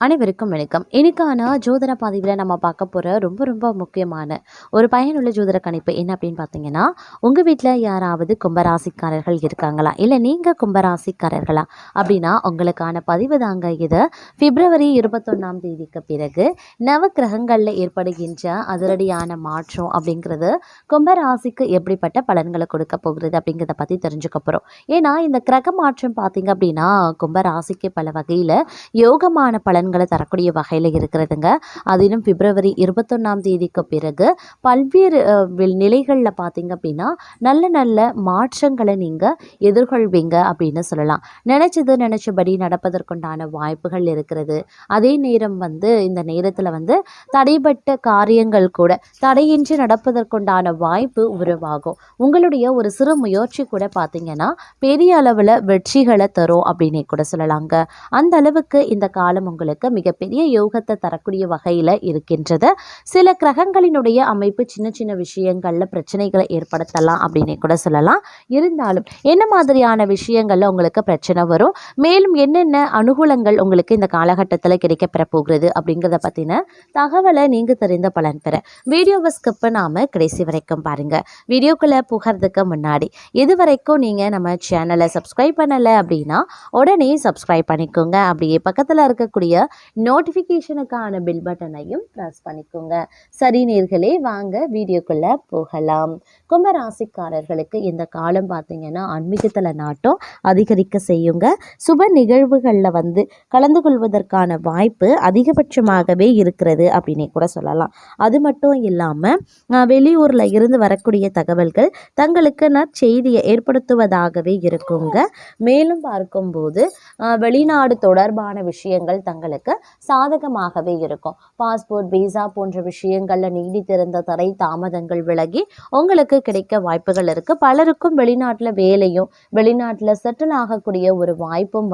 அனைவருக்கும் வணக்கம். இன்னைக்கான ஜோதிட பதிவில் நம்ம பார்க்க போகிற ரொம்ப ரொம்ப முக்கியமான ஒரு பயனுள்ள ஜோதிட கணிப்பு என்ன அப்படின்னு பார்த்தீங்கன்னா, உங்கள் வீட்டில் யாராவது கும்பராசிக்காரர்கள் இருக்காங்களா, இல்லை நீங்கள் கும்பராசிக்காரர்களா அப்படின்னா உங்களுக்கான பதிவு தாங்க இது. பிப்ரவரி 21ஆம் தேதிக்கு பிறகு நவ கிரகங்களில் ஏற்படுகின்ற அதிரடியான மாற்றம் அப்படிங்கிறது கும்பராசிக்கு எப்படிப்பட்ட பலன்களை கொடுக்க போகிறது அப்படிங்கிறத பற்றி தெரிஞ்சுக்க போகிறோம். ஏன்னா இந்த கிரக மாற்றம் பார்த்தீங்க அப்படின்னா கும்பராசிக்கு பல வகையில் யோகமான பலன்களை தரக்கூடிய வகையில் இருக்கிறதுங்க. அதிலும் பிப்ரவரி 21ஆம் தேதிக்கு பிறகு பல்வேறு நிலைகளில் பார்த்தீங்க அப்படின்னா நல்ல நல்ல மாற்றங்களை நீங்கள் எதிர்கொள்வீங்க அப்படின்னு சொல்லலாம். நினச்சபடி நடப்பதற்குண்டான வாய்ப்புகள் இருக்கிறது. அதே நேரம் இந்த நேரத்தில் தடைப்பட்ட காரியங்கள் கூட தடையின்றி நடப்பதற்குண்டான வாய்ப்பு உருவாகும். உங்களுடைய ஒரு சிறு முயற்சி கூட பார்த்தீங்கன்னா பெரிய அளவில் வெற்றிகளை தரும் அப்படின்னே கூட சொல்லலாங்க. அந்த அளவுக்கு இந்த காலம் உங்களுக்கு மிகப்பெரிய யோகத்தை தரக்கூடிய வகையில் இருக்கின்றது. சில கிரகங்களினுடைய அமைப்பு சின்ன சின்ன விஷயங்கள்ல பிரச்சனைகளை ஏற்படுத்தலாம் அப்படின்னு கூட சொல்லலாம். இருந்தாலும் என்ன மாதிரியான விஷயங்கள்ல உங்களுக்கு பிரச்சனை வரும், மேலும் என்னென்ன அனுகூலங்கள் உங்களுக்கு இந்த காலகட்டத்தில் கிடைக்கப்பெற போகிறது அப்படிங்கிறத பற்றின தகவலை நீங்கள் தெரிந்த பலன் பெற வீடியோவை ஸ்கிப் பண்ணாமல் கடைசி வரைக்கும் பாருங்க. வீடியோக்குள்ளே புகிறதுக்கு முன்னாடி இது வரைக்கும் நீங்கள் நம்ம சேனலை சப்ஸ்கிரைப் பண்ணலை அப்படின்னா உடனே சப்ஸ்கிரைப் பண்ணிக்கோங்க. அப்படியே பக்கத்தில் இருக்கக்கூடிய நோட்டிஃபிகேஷனுக்கான பில் பட்டனையும் ப்ரெஸ் பண்ணிக்கோங்க. சரி நேயர்களே, வாங்க வீடியோக்குள்ளே போகலாம். கும்பராசிக்காரர்களுக்கு இந்த காலம் பார்த்தீங்கன்னா ஆன்மீகத்தில் நாட்டம் அதிகரிக்க செய்யுங்க. சுப நிகழ்வுகளில் கலந்து கொள்வதற்கான வாய்ப்பு அதிகபட்சமாகவே இருக்கிறது அப்படின்னே கூட சொல்லலாம். அது மட்டும் இல்லாமல் வெளியூரில் இருந்து வரக்கூடிய தகவல்கள் தங்களுக்கு நற்செய்தியை ஏற்படுத்துவதாகவே இருக்குங்க. மேலும் பார்க்கும்போது வெளிநாடு தொடர்பான விஷயங்கள் தங்களுக்கு சாதகமாகவே இருக்கும். பாஸ்போர்ட், விசா போன்ற விஷயங்களில் நீடித்திருந்த தடை தாமதங்கள் விலகி உங்களுக்கு கிடைக்க வாய்ப்புகள் இருக்குது. பலருக்கும் வெளிநாட்டில் வேலையும் வெளிநாட்டில் செட்டில் ஆகக்கூடிய ஒரு வாய்ப்பும்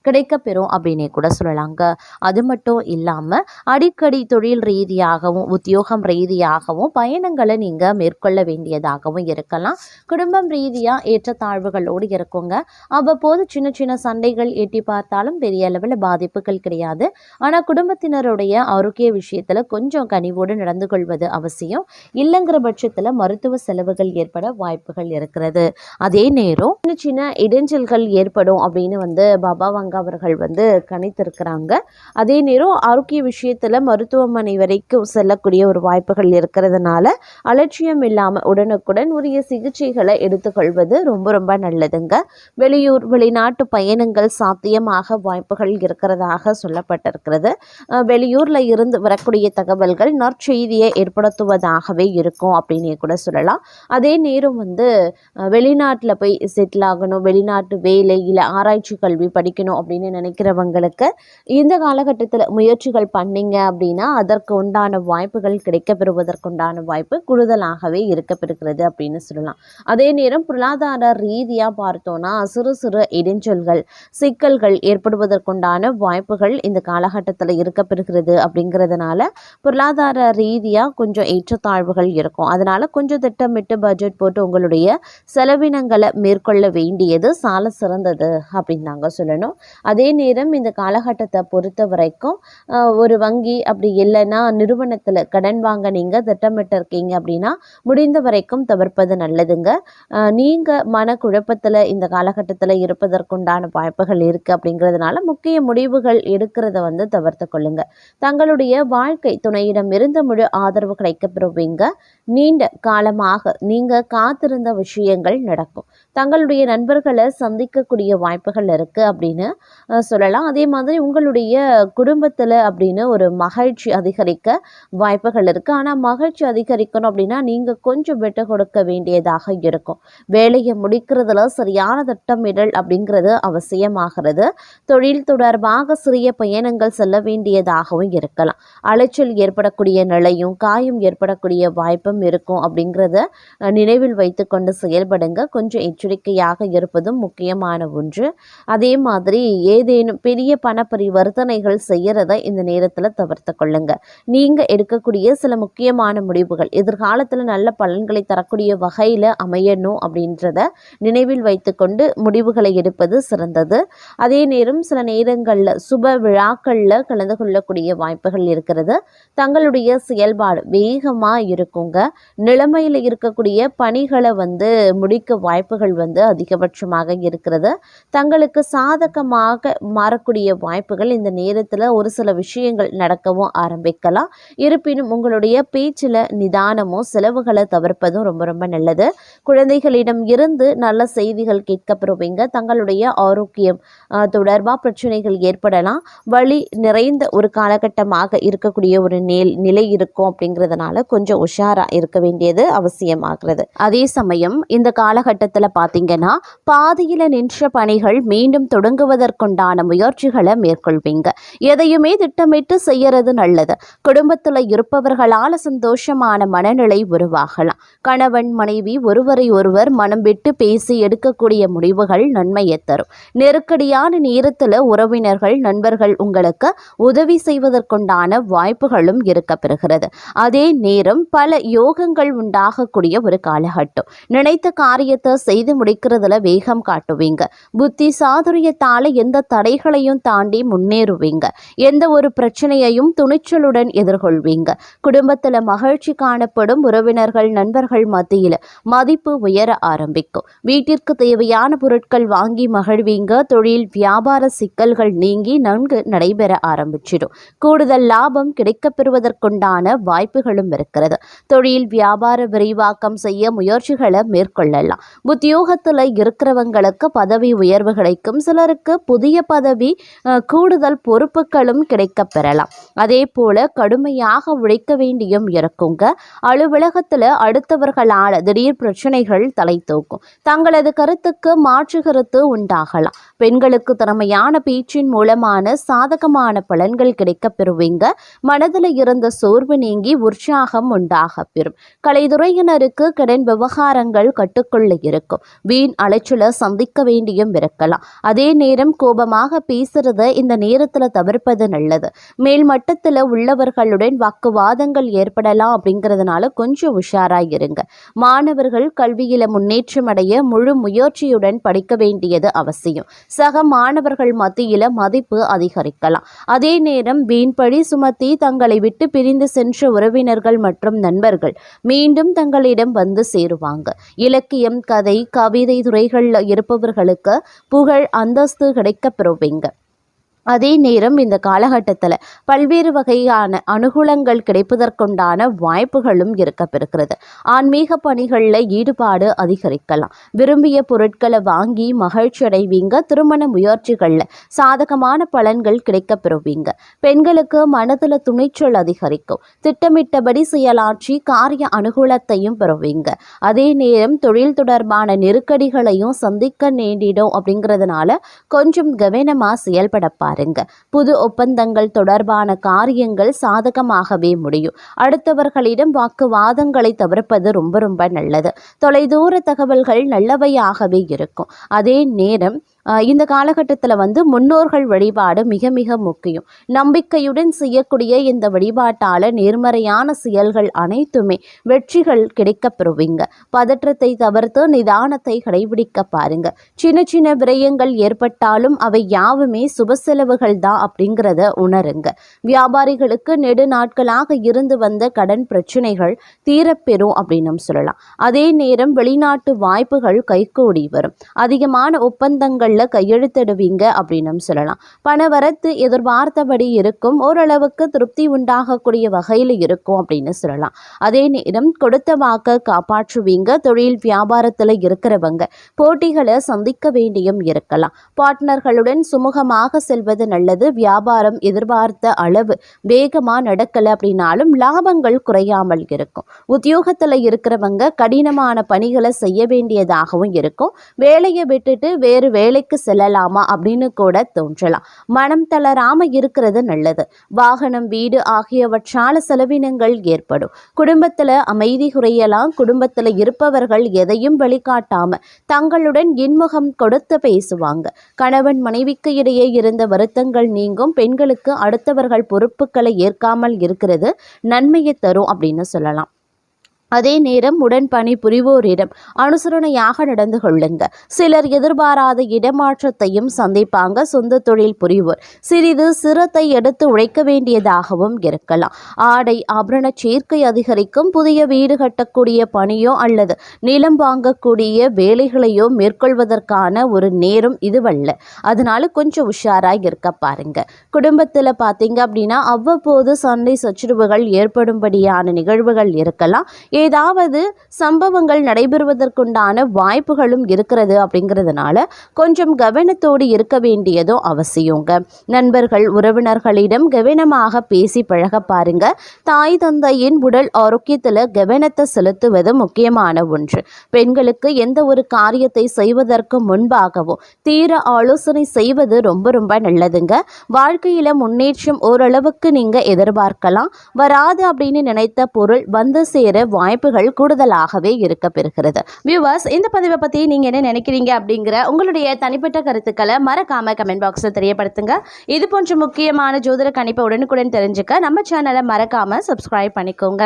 கிடைக்கப்பெறும் அப்படின்னே கூட சொல்லலாங்க. அது மட்டும் இல்லாமல் அடிக்கடி தொழில் ரீதியாகவும் உத்தியோகம் ரீதியாகவும் பயணங்களை நீங்கள் மேற்கொள்ள வேண்டியதாகவும் இருக்கலாம். குடும்பம் ரீதியாக ஏற்றத்தாழ்வுகளோடு இருக்குங்க. அவ்வப்போது சின்ன சின்ன சண்டைகள் எட்டி பார்த்தாலும் பெரிய அளவில் பாதிப்புகள் கிடையாது. ஆனால் குடும்பத்தினருடைய ஆரோக்கிய விஷயத்தில் கொஞ்சம் கனிவோடு நடந்து கொள்வது அவசியம். இல்லைங்கிற பட்சத்தில் மருத்துவ செலவுகள் ஏற்பட வாய்ப்புகள் இருக்கிறது. அதே நேரம் சின்ன சின்ன இடைஞ்சல்கள் ஏற்படும் அப்படின்னு பாபா வங்க அவர்கள் கணித்திருக்கிறாங்க. அதே நேரம் ஆரோக்கிய விஷயத்தில் மருத்துவமனை வரைக்கும் செல்லக்கூடிய ஒரு வாய்ப்புகள் இருக்கிறதுனால அலட்சியம் இல்லாமல் உடனுக்குடன் உரிய சிகிச்சைகளை எடுத்துக்கொள்வது ரொம்ப ரொம்ப நல்லதுங்க. வெளியூர் வெளிநாட்டு பயணங்கள் சாத்தியமாக வாய்ப்புகள் இருக்கிறதாக சொல்லப்பட்டிருக்கிறது. வெளியூர்ல இருந்து வரக்கூடிய தகவல்கள் நற்செய்தியை ஏற்படுத்துவதாகவே இருக்கும் அப்படின்னு கூட சொல்லலாம். அதே நேரம் வெளிநாட்டில் போய் செட்டில் ஆகணும், வெளிநாட்டு வேலை இல்லை ஆராய்ச்சி கல்வி படிக்கணும் அப்படின்னு நினைக்கிறவங்களுக்கு இந்த காலகட்டத்தில் முயற்சிகள் பண்ணீங்க அப்படின்னா அதற்கு உண்டான வாய்ப்புகள் கிடைக்கப்பெறுவதற்குண்டான வாய்ப்பு கூடுதலாகவே இருக்கப்பெறுகிறது அப்படின்னு சொல்லலாம். அதே நேரம் பொருளாதார ரீதியாக பார்த்தோன்னா சிறு சிறு இடைஞ்சல்கள் சிக்கல்கள் ஏற்படுவதற்குண்டான வாய்ப்புகள் இந்த காலகட்டத்தில் இருக்கப்பெறுகிறது. அப்படிங்கிறதுனால பொருளாதார ரீதியாக கொஞ்சம் ஏற்றத்தாழ்வுகள் இருக்கும். அதனால் கொஞ்சம் திட்டமிட்டு பட்ஜெட் போட்டு உங்களுடைய செலவினங்களை மேற்கொள்ள வேண்டியது சால சிறந்தது அப்படின்னு நாங்கள் சொல்லணும். அதே நேரம் இந்த காலகட்டத்தை பொறுத்த வரைக்கும் ஒரு வங்கி அப்படி இல்லைன்னா நிறுவனத்தில் கடன் வாங்க நீங்கள் திட்டமிட்டு இருக்கீங்க அப்படின்னா முடிந்த வரைக்கும் தவிர்ப்பது நல்லதுங்க. நீங்கள் மனக்குழப்பத்தில் இந்த காலகட்டத்தில் இருப்பதற்குண்டான வாய்ப்புகள் இருக்குது. அப்படிங்கிறதுனால முக்கிய முடிவுகள் எடுக்கிறத தவிர்த்து கொள்ளுங்க. தங்களுடைய வாழ்க்கை துணையிடம் இருந்து முழு ஆதரவு கிடைக்கப்பெறுவீங்க. நீண்ட காலமாக நீங்க காத்திருந்த விஷயங்கள் நடக்கும். தங்களுடைய நண்பர்களை சந்திக்கக்கூடிய வாய்ப்புகள் இருக்கு அப்படின்னு சொல்லலாம். அதே மாதிரி உங்களுடைய குடும்பத்துல அப்படின்னு ஒரு மகிழ்ச்சி அதிகரிக்க வாய்ப்புகள் இருக்கு. ஆனா மகிழ்ச்சி அதிகரிக்கணும் அப்படின்னா நீங்க கொஞ்சம் விட்டு கொடுக்க வேண்டியதாக இருக்கும். வேலையை முடிக்கிறதுல சரியான திட்டமிடல் அப்படிங்கிறது அவசியமாகிறது. தொழில் தொடர்பாக சிறிய பயணங்கள் செல்ல வேண்டியதாகவும் இருக்கலாம். அலைச்சல் ஏற்படக்கூடிய நிலையும் காயம் ஏற்படக்கூடிய வாய்ப்பும் இருக்கும். அப்படிங்கிறத நினைவில் வைத்து கொண்டு செயல்படுங்க. கொஞ்சம் எச்சரிக்கையாக இருப்பதும் முக்கியமான ஒன்று. அதே மாதிரி ஏதேனும் பெரிய பண பரிவர்த்தனைகள் செய்யறதை இந்த நேரத்தில் தவிர்த்து கொள்ளுங்க. நீங்க எடுக்கக்கூடிய சில முக்கியமான முடிவுகள் எதிர்காலத்தில் நல்ல பலன்களை தரக்கூடிய வகையில் அமையணும் அப்படின்றத நினைவில் வைத்து கொண்டு முடிவுகளை எடுப்பது சிறந்தது. அதே நேரம் சில நேரங்களில் சுப விழா விழாக்களில் கலந்து கொள்ளக்கூடிய வாய்ப்புகள் இருக்கிறது. தங்களுடைய செயல்பாடு வேகமாக இருக்குங்க. நிலைமையில் இருக்கக்கூடிய பணிகளை முடிக்க வாய்ப்புகள் அதிகபட்சமாக இருக்கிறது. தங்களுக்கு சாதகமாக மாறக்கூடிய வாய்ப்புகள் இந்த நேரத்தில் ஒரு சில விஷயங்கள் நடக்கவும் ஆரம்பிக்கலாம். இருப்பினும் உங்களுடைய பேச்சில் நிதானமும் செலவுகளை தவிர்ப்பதும் ரொம்ப ரொம்ப நல்லது. குழந்தைகளிடம் இருந்து நல்ல செய்திகள் கேட்கப்படுவீங்க. தங்களுடைய ஆரோக்கியம் தொடர்பாக பிரச்சனைகள் ஏற்படலாம். வலி நிறைந்த ஒரு காலகட்டமாக இருக்கக்கூடிய ஒரு நிலை இருக்கும். அப்படிங்கிறதுனால கொஞ்சம் உஷாரா இருக்க வேண்டியது அவசியமாகிறது. அதே சமயம் இந்த காலகட்டத்தில் பார்த்தீங்கன்னா பாதியில் நின்ற பணிகள் மீண்டும் தொடங்குவதற்குண்டான முயற்சிகளை மேற்கொள்வீங்க. எதையுமே திட்டமிட்டு செய்யறது நல்லது. குடும்பத்தில் இருப்பவர்களால் சந்தோஷமான மனநிலை உருவாகலாம். கணவன் மனைவி ஒருவரை ஒருவர் மனம் விட்டு பேசி எடுக்கக்கூடிய முடிவுகள் நன்மையை தரும். நெருக்கடியான நேரத்தில் உறவினர்கள் நண்பர்கள் உங்களுக்கு உதவி செய்வதற்குண்டான வாய்ப்புகளும் இருக்க பெறுகிறது. அதே நேரம் பல யோகங்கள் உண்டாகக்கூடிய ஒரு காலகட்டம். நினைத்த காரியத்தை செய்து முடிக்கிறதுல வேகம் காட்டுவீங்க. புத்தி சாதுரியத்தால எந்த தடைகளையும் தாண்டி முன்னேறுவீங்க. எந்த ஒரு பிரச்சனையையும் துணிச்சலுடன் எதிர்கொள்வீங்க. குடும்பத்தில் மகிழ்ச்சி காணப்படும். உறவினர்கள் நண்பர்கள் மத்தியில் மதிப்பு உயர ஆரம்பிக்கும். வீட்டிற்கு தேவையான பொருட்கள் வாங்கி மகிழ்வீங்க. தொழில் வியாபார சிக்கல்கள் நீங்கி நன்கு நடைபெற ஆரம்பிச்சிடும். கூடுதல் லாபம் கிடைக்கப்பெறுவதற்குண்டான வாய்ப்புகளும் இருக்கிறது. தொழில் வியாபார விரிவாக்கம் செய்ய முயற்சிகளை மேற்கொள்ளலாம். உத்தியோகத்தில் இருக்கிறவங்களுக்கு பதவி உயர்வு கிடைக்கும். சிலருக்கு புதிய பதவி கூடுதல் பொறுப்புகளும் கிடைக்க பெறலாம். அதே போல கடுமையாக உழைக்க வேண்டியும் இருக்குங்க. அலுவலகத்தில் அடுத்தவர்களால் திடீர் பிரச்சனைகள் தலை தூக்கும். தங்களது கருத்துக்கு மாற்று கருத்து உண்டாகலாம். பெண்களுக்கு திறமையான பேச்சின் மூலமான சாதகமான பலன்கள் கிடைக்க பெறுவீங்க. மனதில் இருந்த சோர்வு நீங்கி உற்சாகம் உண்டாக பெறும். கலைத்துறையினருக்கு கடன் விவகாரங்கள் கட்டுக்குள்ள இருக்கும். வீண் அலைச்சலை சந்திக்க வேண்டியும் இருக்கலாம். அதே நேரம் கோபமாக பேசுறத இந்த நேரத்தில் தவிர்ப்பது நல்லது. மேல் மட்டத்தில் உள்ளவர்களுடன் வாக்குவாதங்கள் ஏற்படலாம். அப்படிங்கிறதுனால கொஞ்சம் உஷாராக இருங்க. மாணவர்கள் கல்வியில முன்னேற்றம் அடைய முழு முயற்சியுடன் படிக்க வேண்டியது அவசியம். சக மாணவர்கள் மத்தியில மதிப்பு அதிகரிக்கலாம். அதே நேரம் வீண்பழி சுமத்தி தங்களை விட்டு பிரிந்து சென்ற உறவினர்கள் மற்றும் நண்பர்கள் மீண்டும் தங்களிடம் வந்து சேருவாங்க. இலக்கியம் கதை கவிதை துறைகளில் இருப்பவர்களுக்கு புகழ் அந்தஸ்து கிடைக்க பெறுவீங்க. அதே நேரம் இந்த காலகட்டத்தில் பல்வேறு வகையான அனுகூலங்கள் கிடைப்பதற்குண்டான வாய்ப்புகளும் இருக்கப்பெறுகிறது. ஆன்மீக பணிகளில் ஈடுபாடு அதிகரிக்கலாம். விரும்பிய பொருட்களை வாங்கி மகிழ்ச்சி அடைவீங்க. திருமண முயற்சிகளில் சாதகமான பலன்கள் கிடைக்கப்பெறுவீங்க. பெண்களுக்கு மனதில் துணிச்சல் அதிகரிக்கும். திட்டமிட்டபடி செயலாற்றி காரிய அனுகூலத்தையும் பெறுவீங்க. அதே நேரம் தொழில் தொடர்பான நெருக்கடிகளையும் சந்திக்க நேரிடும். அப்படிங்கிறதுனால கொஞ்சம் கவனமாக செயல்படப்பார். புது ஒப்பந்தங்கள் தொடர்பான காரியங்கள் சாதகமாகவே முடியும். அடுத்தவர்களிடம் வாக்குவாதங்களை தவிர்ப்பது ரொம்ப ரொம்ப நல்லது. தொலைதூர தகவல்கள் நல்லவையாகவே இருக்கும். அதே நேரம் இந்த காலகட்டத்தில் முன்னோர்கள் வழிபாடு மிக மிக முக்கியம். நம்பிக்கையுடன் செய்யக்கூடிய இந்த வழிபாட்டால் நேர்மறையான செயல்கள் அனைத்துமே வெற்றிகள் கிடைக்க பெறுவீங்க. பதற்றத்தை தவிர்த்து நிதானத்தை கடைபிடிக்க பாருங்க. சின்ன சின்ன விரயங்கள் ஏற்பட்டாலும் அவை யாவுமே சுப செலவுகள் தான் அப்படிங்கிறத உணருங்க. வியாபாரிகளுக்கு நெடு நாட்களாக இருந்து வந்த கடன் பிரச்சனைகள் தீரப்பெறும் அப்படின்னு சொல்லலாம். அதே நேரம் வெளிநாட்டு வாய்ப்புகள் கைகூடி வரும். அதிகமான ஒப்பந்தங்கள் கையெழுத்திடுவீங்க அப்படின்னு சொல்லலாம். பணவரத்து எதிர்பார்த்தபடி இருக்கும். ஓரளவுக்கு திருப்தி உண்டாகக்கூடிய வகையில் இருக்கும் அப்படின்னு சொல்லலாம். அதே நேரம் கொடுத்த வாக்க காப்பாற்றுவீங்க. தொழில் வியாபாரத்தில் இருக்கிறவங்க போட்டிகளை சந்திக்க வேண்டியும் இருக்கலாம். பார்ட்னர்களுடன் சுமூகமாக செல்வது நல்லது. வியாபாரம் எதிர்பார்த்த அளவு வேகமா நடக்கல அப்படின்னாலும் லாபங்கள் குறையாமல் இருக்கும். உத்தியோகத்தில் இருக்கிறவங்க கடினமான பணிகளை செய்ய வேண்டியதாகவும் இருக்கும். வேலையை விட்டுட்டு வேறு வேலை செல்லலாமா அப்படின்னு கூட தோன்றலாம். மனம் தளராம இருக்கிறது நல்லது. வாகனம் வீடு ஆகியவற்றால செலவினங்கள் ஏற்படும். குடும்பத்துல அமைதி குறையலாம். குடும்பத்துல இருப்பவர்கள் எதையும் வெளிக்காட்டாம தங்களுடன் இன்முகம் கொடுத்து பேசுவாங்க. கணவன் மனைவிக்கு இடையே இருந்த வருத்தங்கள் நீங்கும். பெண்களுக்கு அடுத்தவர்கள் பொறுப்புகளை ஏற்காமல் இருக்கிறது நன்மையை தரும் அப்படின்னு சொல்லலாம். அதே நேரம் உடன்பணி புரிவோரிடம் அனுசரணையாக நடந்து கொள்ளுங்க. சிலர் எதிர்பாராத இடமாற்றத்தையும் சந்திப்பாங்க. சொந்த தொழில் புரிவோர் சிறிது சிரத்தை எடுத்து உழைக்க வேண்டியதாகவும் இருக்கலாம். ஆடை ஆபரண சேர்க்கை அதிகரிக்கும். புதிய வீடு கட்டக்கூடிய பணியோ அல்லது நிலம் வாங்கக்கூடிய வேலைகளையோ மேற்கொள்வதற்கான ஒரு நேரம் இதுவல்ல. அதனால கொஞ்சம் உஷாராக இருக்க பாருங்க. குடும்பத்தில் பார்த்தீங்க அப்படின்னா அவ்வப்போது சண்டை சச்சரவுகள் ஏற்படும்படியான நிகழ்வுகள் இருக்கலாம். ஏதாவது சம்பவங்கள் நடைபெறுவதற்குண்டான வாய்ப்புகளும் இருக்கிறது. அப்படிங்கிறதுனால கொஞ்சம் கவனத்தோடு இருக்க வேண்டியதும் அவசியங்க. நண்பர்கள் உறவினர்களிடம் கவனமாக பேசி பழக பாருங்க. தாய் தந்தையின் உடல் ஆரோக்கியத்தில் கவனத்தை செலுத்துவது முக்கியமான ஒன்று. பெண்களுக்கு எந்த ஒரு காரியத்தை செய்வதற்கு முன்பாகவும் தீர ஆலோசனை செய்வது ரொம்ப ரொம்ப நல்லதுங்க. வாழ்க்கையில முன்னேற்றம் ஓரளவுக்கு நீங்க எதிர்பார்க்கலாம். வராது அப்படின்னு நினைத்த பொருள் வந்து சேர வாய்ப்புகள் கூடுதலாகவே இருக்க பெறுகிறது. வியூவர்ஸ், இந்த பதிவை பற்றி நீங்கள் என்ன நினைக்கிறீங்க அப்படிங்கிற உங்களுடைய தனிப்பட்ட கருத்துக்களை மறக்காம கமெண்ட் பாக்ஸில் தெரியப்படுத்துங்க. இது போன்ற முக்கியமான ஜோதிட கணிப்பை உடனுக்குடன் தெரிஞ்சுக்க நம்ம சேனலை மறக்காம சப்ஸ்கிரைப் பண்ணிக்கோங்க.